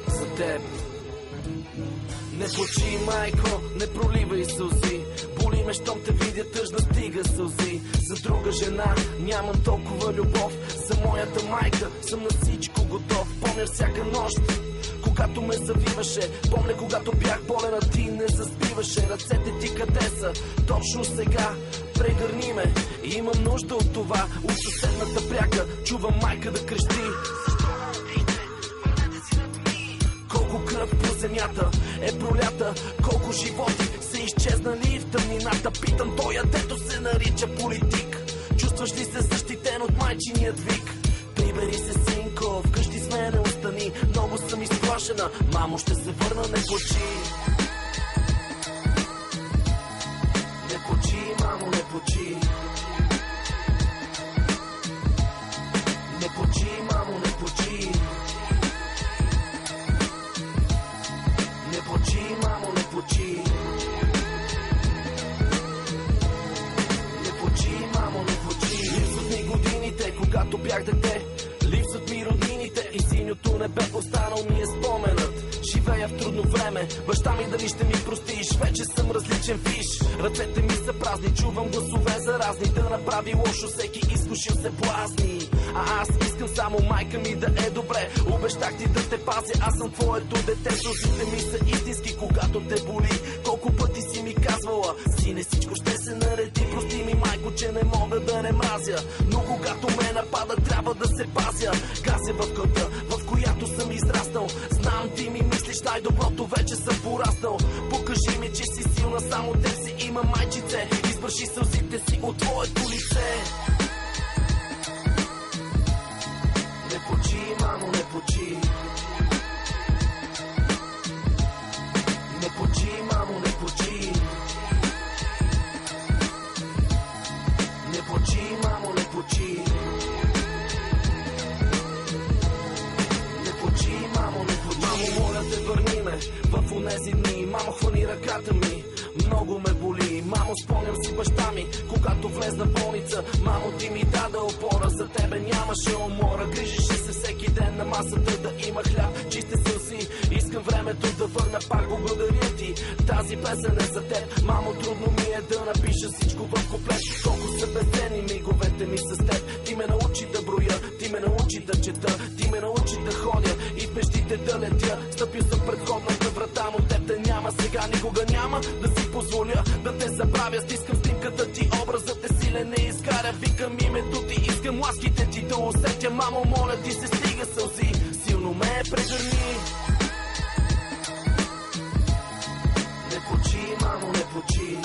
За теб. Не плачи, майко, не проливай сълзи. Боли ме, щом те видя тъжна, стига сълзи. За друга жена нямам толкова любов. За моята майка съм на всичко готов. Помня всяка нощ, когато ме завиваше. Помня, когато бях болен, а ти не заспиваше. Ръцете ти къде са? Точно сега. Прегърни ме, имам нужда от това. От съседната пряка чувам майка да крещи. Колко кръв по земята е пролята, колко животи са изчезнали в тъмнината. Питам тоя, дето се нарича политик. Чувстваш ли се защитен от майчиният вик? Прибери се, синко, вкъщи с мене остани. Много съм изплашена, мамо, ще се върна, не плачи. Не плачи, мамо, не плачи. Не плачи, мамо, не плачи. Не плачи, мамо, не плачи. Не плачи, мамо, не плачи. Липсват ми годините, когато бях дете. Липсват ми роднините и синьото небе. Останал ми е споменът. Живея в трудно време, баща ми дали ще ми простиш? Вече съм различен, виж. Ръцете ми са празни, чувам гласове заразни. Да направи лошо, всеки изкушил се блазни. А аз искам само майка ми да е добре. Обещах ти да те пазя, аз съм твоето дете. Сълзите ми са истински, когато те боли. Колко пъти си ми казвала: сине, всичко ще се нареди. Прости ми, майко, че не мога да не мразя. Но когато ме напада, трябва да се пазя. Газя в кълта, в която съм израснал. Знам, ти ми мислиш най-доброто, вече съм пораснал. Покажи ми, че си силна, само теб си има, майчице. Избърши сълзите си от твоето лице. Не плачи, мамо, не плачи. Не плачи, мамо, не плачи. Не плачи, мамо, не плачи. Не плачи, мамо, не плачи. Мамо, моля те, върни ме в онези дни. Мамо, хвани ръката ми, много ме боли. Мамо, спомням си баща ми, когато влезна в болница. Мамо, ти ми даде опора, за тебе нямаше умора. Грижеше се всеки ден на масата да има хляб, чисти сълзи. Искам времето да върна пак, благодаря ти. Тази песен е за теб. Мамо, трудно ми е да напиша всичко в куплет. Колко са безценни миговете ми с теб. Ти ме научи да броя, ти ме научи да чета, ти ме научи да ходя и в мечтите да летя. Стъпил съм пред входната врата, но теб те няма. Сега никога няма да си позволя да те забравя. Стискам снимката ти, образът е силен, не изгаря. Викам името ти, искам ласките ти да усетя. Мамо, моля ти се, стига сълзи, силно ме прегърни. Не плачи, мамо, не плачи.